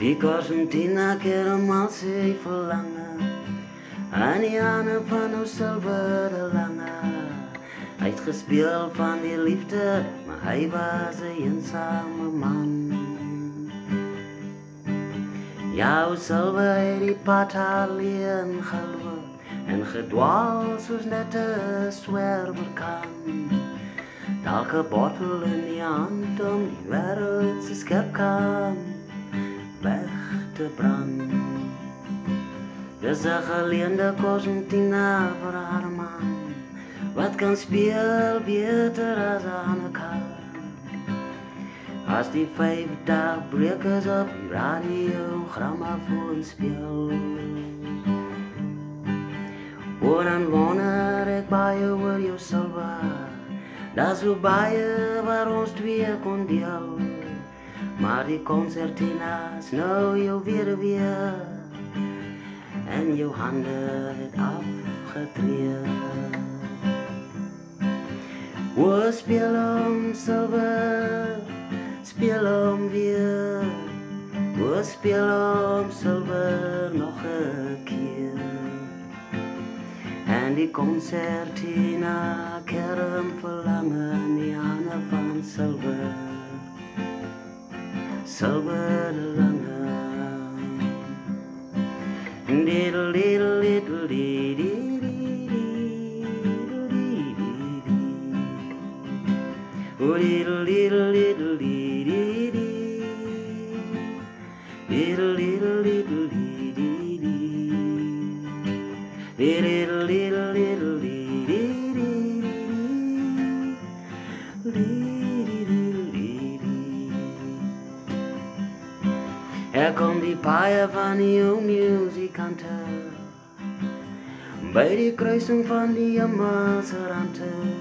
Die Argentina helemaal sy verlange aan die hande van ons Silver de Lange. Hy het gespeel van die liefde, maar hy was 'n eensame man. Jou Silver het die pad alleen geloop en gedwaal soos net 'n swerwer kan. Dalk 'n bottel in die hand om die wêreld se skepkamp weg te brand. Dis 'n geleende Argentina vir haar man, wat kan speel beter as 'n ander kan. As die 50 breekers op die radio grammofoon speel, dan wonder ek baie oor jou Silver. Daar's so baie waar ons twee kon deel, maar die concertina's nou jou weer en jou hande het afgetree. O, speel om Silver, speel om weer. O, speel om Silver nog 'n keer. En die concertina kerm verlange in die hande van Silver, Silver de Lange. Diddle diddle diddle dee dee dee dee dee dee. Oh, diddle diddle diddle dee dee dee. Diddle diddle diddle dee dee dee. Diddle diddle diddle dee dee dee. Er komt die paaier van die jong muzikanten bij die kruising van die hemelse ranten.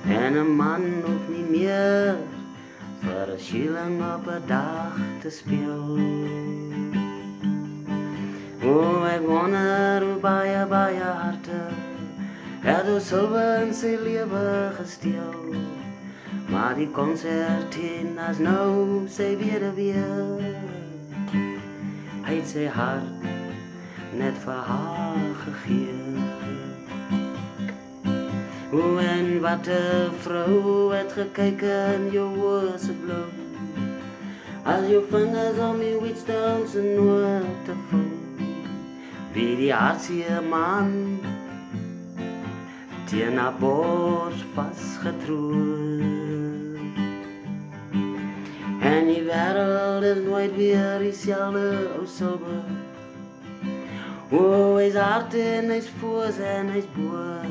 En een man hoeft niet meer voor een shilling op een dag te spelen. Oh, ik wonder hoe baie harten er door Silver in zijn leven gesteel. Maar die concertina's nou sy weer. Hy het sy hart net vir haar gegee. O, en wat 'n vrou het gekyk in jou oë se blou, as jou vingers om die wheatstones en noot te vou. Wie die hartseer man teen haar bors vastgetrood. En die wêreld is nooit weer dieselfde ou Silver. O, hy's hard en hy's foos en hy's boos.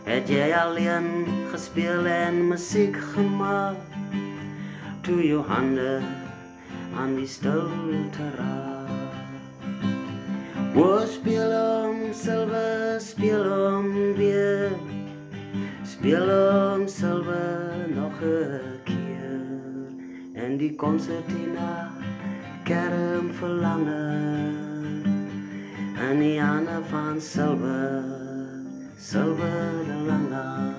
Het jy alleen gespeel en musiek gemaak, toe jou hande aan die stilte raak. O, speel om Silver, speel om weer. Speel om Silver nog 'n keer. En die concertina kerm verlange in die hande van Silver, Silver de Lange.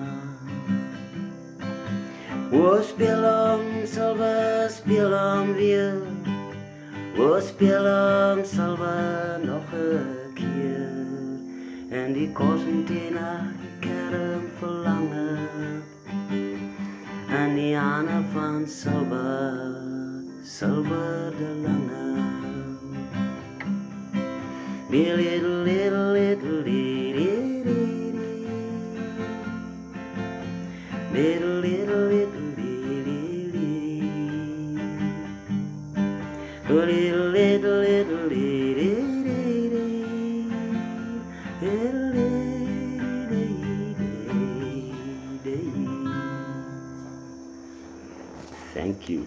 O, speel om Silver, speel om weer. O, speel om Silver nog 'n keer. En die concertina kerm verlange in die hande van Silver, Silver de Lange. Little, little, little, dee dee dee. Little, little, little, dee dee. Oh, little, little, little, dee dee dee. Little, little, dee dee dee. Thank you.